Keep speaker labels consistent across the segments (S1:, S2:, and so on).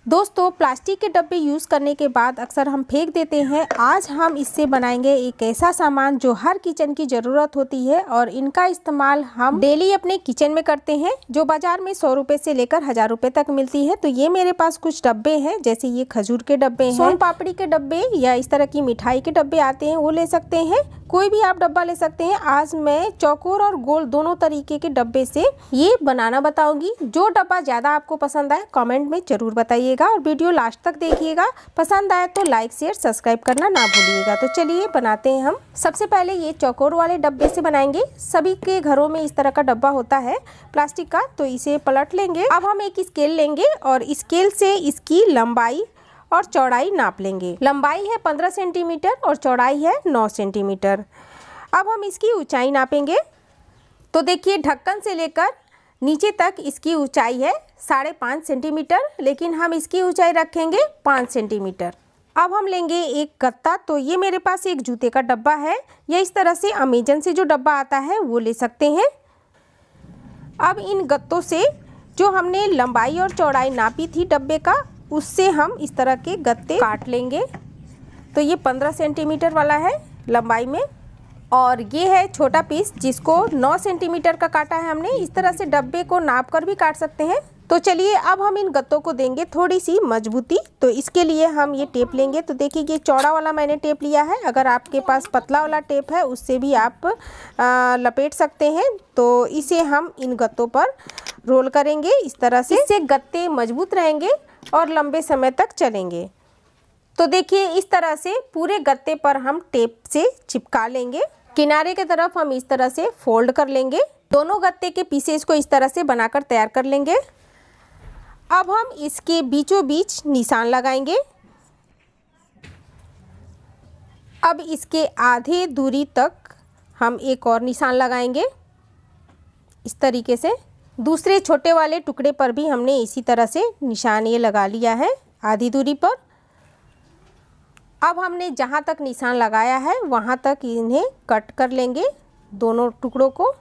S1: दोस्तों, प्लास्टिक के डब्बे यूज़ करने के बाद अक्सर हम फेंक देते हैं। आज हम इससे बनाएंगे एक ऐसा सामान जो हर किचन की ज़रूरत होती है और इनका इस्तेमाल हम डेली अपने किचन में करते हैं, जो बाज़ार में 100 रुपये से लेकर 1000 रुपये तक मिलती है। तो ये मेरे पास कुछ डब्बे हैं, जैसे ये खजूर के डब्बे हैं, सोन पापड़ी के डब्बे या इस तरह की मिठाई के डब्बे आते हैं, वो ले सकते हैं। कोई भी आप डब्बा ले सकते हैं। आज मैं चौकोर और गोल दोनों तरीके के डब्बे से ये बनाना बताऊंगी। जो डब्बा ज़्यादा आपको पसंद आए कमेंट में ज़रूर बताइएगा और वीडियो लास्ट तक देखिएगा। पसंद आए तो लाइक शेयर सब्सक्राइब करना ना भूलिएगा। तो चलिए बनाते हैं हम। सबसे पहले ये चौकोर वाले डब्बे से बनाएंगे। सभी के घरों में इस तरह का डब्बा होता है प्लास्टिक का, तो इसे पलट लेंगे। अब हम एक स्केल लेंगे और स्केल से इसकी लंबाई और चौड़ाई नाप लेंगे। लंबाई है 15 सेंटीमीटर और चौड़ाई है 9 सेंटीमीटर। अब हम इसकी ऊंचाई नापेंगे। तो देखिए, ढक्कन से लेकर नीचे तक इसकी ऊंचाई है 5.5 सेंटीमीटर, लेकिन हम इसकी ऊंचाई रखेंगे 5 सेंटीमीटर। अब हम लेंगे एक गत्ता। तो ये मेरे पास एक जूते का डब्बा है, या इस तरह से अमेजन से जो डब्बा आता है वो ले सकते हैं। अब इन गत्तों से जो हमने लंबाई और चौड़ाई नापी थी डब्बे का, उससे हम इस तरह के गत्ते काट लेंगे। तो ये 15 सेंटीमीटर वाला है लंबाई में, और ये है छोटा पीस जिसको 9 सेंटीमीटर का काटा है हमने। इस तरह से डब्बे को नाप कर भी काट सकते हैं। तो चलिए, अब हम इन गत्तों को देंगे थोड़ी सी मजबूती। तो इसके लिए हम ये टेप लेंगे। तो देखिए, ये चौड़ा वाला मैंने टेप लिया है। अगर आपके पास पतला वाला टेप है उससे भी आप लपेट सकते हैं। तो इसे हम इन गत्तों पर रोल करेंगे इस तरह से। इससे गत्ते मजबूत रहेंगे और लंबे समय तक चलेंगे। तो देखिए, इस तरह से पूरे गत्ते पर हम टेप से चिपका लेंगे। किनारे की तरफ हम इस तरह से फोल्ड कर लेंगे। दोनों गत्ते के पीसेस को इस तरह से बनाकर तैयार कर लेंगे। अब हम इसके बीचों बीच निशान लगाएंगे। अब इसके आधे दूरी तक हम एक और निशान लगाएंगे इस तरीके से। दूसरे छोटे वाले टुकड़े पर भी हमने इसी तरह से निशान ये लगा लिया है आधी दूरी पर। अब हमने जहाँ तक निशान लगाया है वहाँ तक इन्हें कट कर लेंगे, दोनों टुकड़ों को।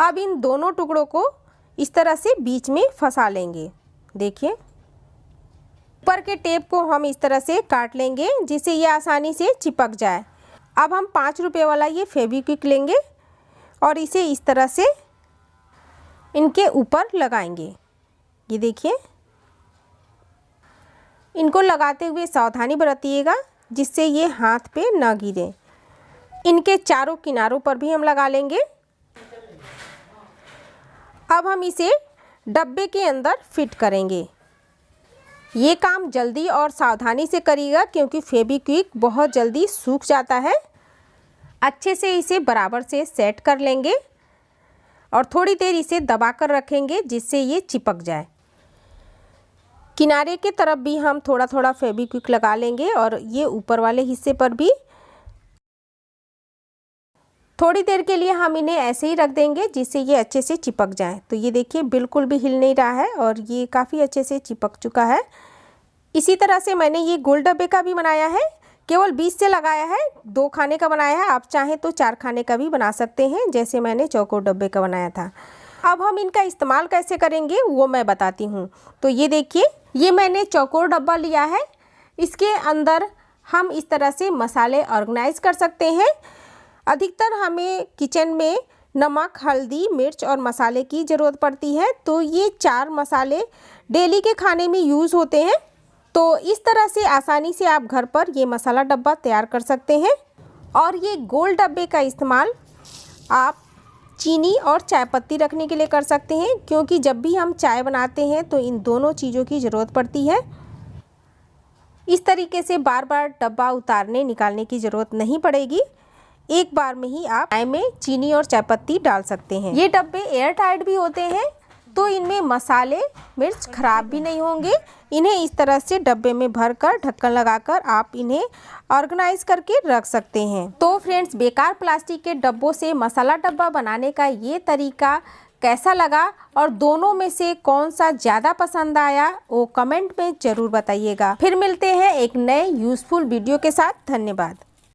S1: अब इन दोनों टुकड़ों को इस तरह से बीच में फंसा लेंगे। देखिए, ऊपर के टेप को हम इस तरह से काट लेंगे जिससे ये आसानी से चिपक जाए। अब हम 5 रुपये वाला ये फेविक्विक लेंगे और इसे इस तरह से इनके ऊपर लगाएंगे। ये देखिए, इनको लगाते हुए सावधानी बरतिएगा जिससे ये हाथ पे ना गिरे। इनके चारों किनारों पर भी हम लगा लेंगे। अब हम इसे डब्बे के अंदर फिट करेंगे। ये काम जल्दी और सावधानी से करिएगा क्योंकि फेविक्विक बहुत जल्दी सूख जाता है। अच्छे से इसे बराबर से सेट कर लेंगे और थोड़ी देर इसे दबा कर रखेंगे जिससे ये चिपक जाए। किनारे के तरफ भी हम थोड़ा थोड़ा फेविक्विक लगा लेंगे और ये ऊपर वाले हिस्से पर भी। थोड़ी देर के लिए हम इन्हें ऐसे ही रख देंगे जिससे ये अच्छे से चिपक जाए। तो ये देखिए, बिल्कुल भी हिल नहीं रहा है और ये काफ़ी अच्छे से चिपक चुका है। इसी तरह से मैंने ये गोल डब्बे का भी बनाया है, केवल 20 से लगाया है। 2 खाने का बनाया है। आप चाहें तो 4 खाने का भी बना सकते हैं, जैसे मैंने चौकोर डब्बे का बनाया था। अब हम इनका इस्तेमाल कैसे करेंगे वो मैं बताती हूँ। तो ये देखिए, ये मैंने चौकोर डब्बा लिया है। इसके अंदर हम इस तरह से मसाले ऑर्गेनाइज कर सकते हैं। अधिकतर हमें किचन में नमक, हल्दी, मिर्च और मसाले की ज़रूरत पड़ती है। तो ये 4 मसाले डेली के खाने में यूज़ होते हैं। तो इस तरह से आसानी से आप घर पर ये मसाला डब्बा तैयार कर सकते हैं। और ये गोल डब्बे का इस्तेमाल आप चीनी और चाय पत्ती रखने के लिए कर सकते हैं, क्योंकि जब भी हम चाय बनाते हैं तो इन दोनों चीज़ों की ज़रूरत पड़ती है। इस तरीके से बार बार डब्बा उतारने निकालने की ज़रूरत नहीं पड़ेगी। एक बार में ही आप चाय में चीनी और चाय पत्ती डाल सकते हैं। ये डब्बे एयर टाइट भी होते हैं, तो इनमें मसाले, मिर्च खराब भी नहीं होंगे। इन्हें इस तरह से डब्बे में भरकर ढक्कन लगाकर आप इन्हें ऑर्गेनाइज करके रख सकते हैं। तो फ्रेंड्स, बेकार प्लास्टिक के डब्बों से मसाला डब्बा बनाने का ये तरीका कैसा लगा और दोनों में से कौन सा ज़्यादा पसंद आया वो कमेंट में ज़रूर बताइएगा। फिर मिलते हैं एक नए यूज़फुल वीडियो के साथ। धन्यवाद।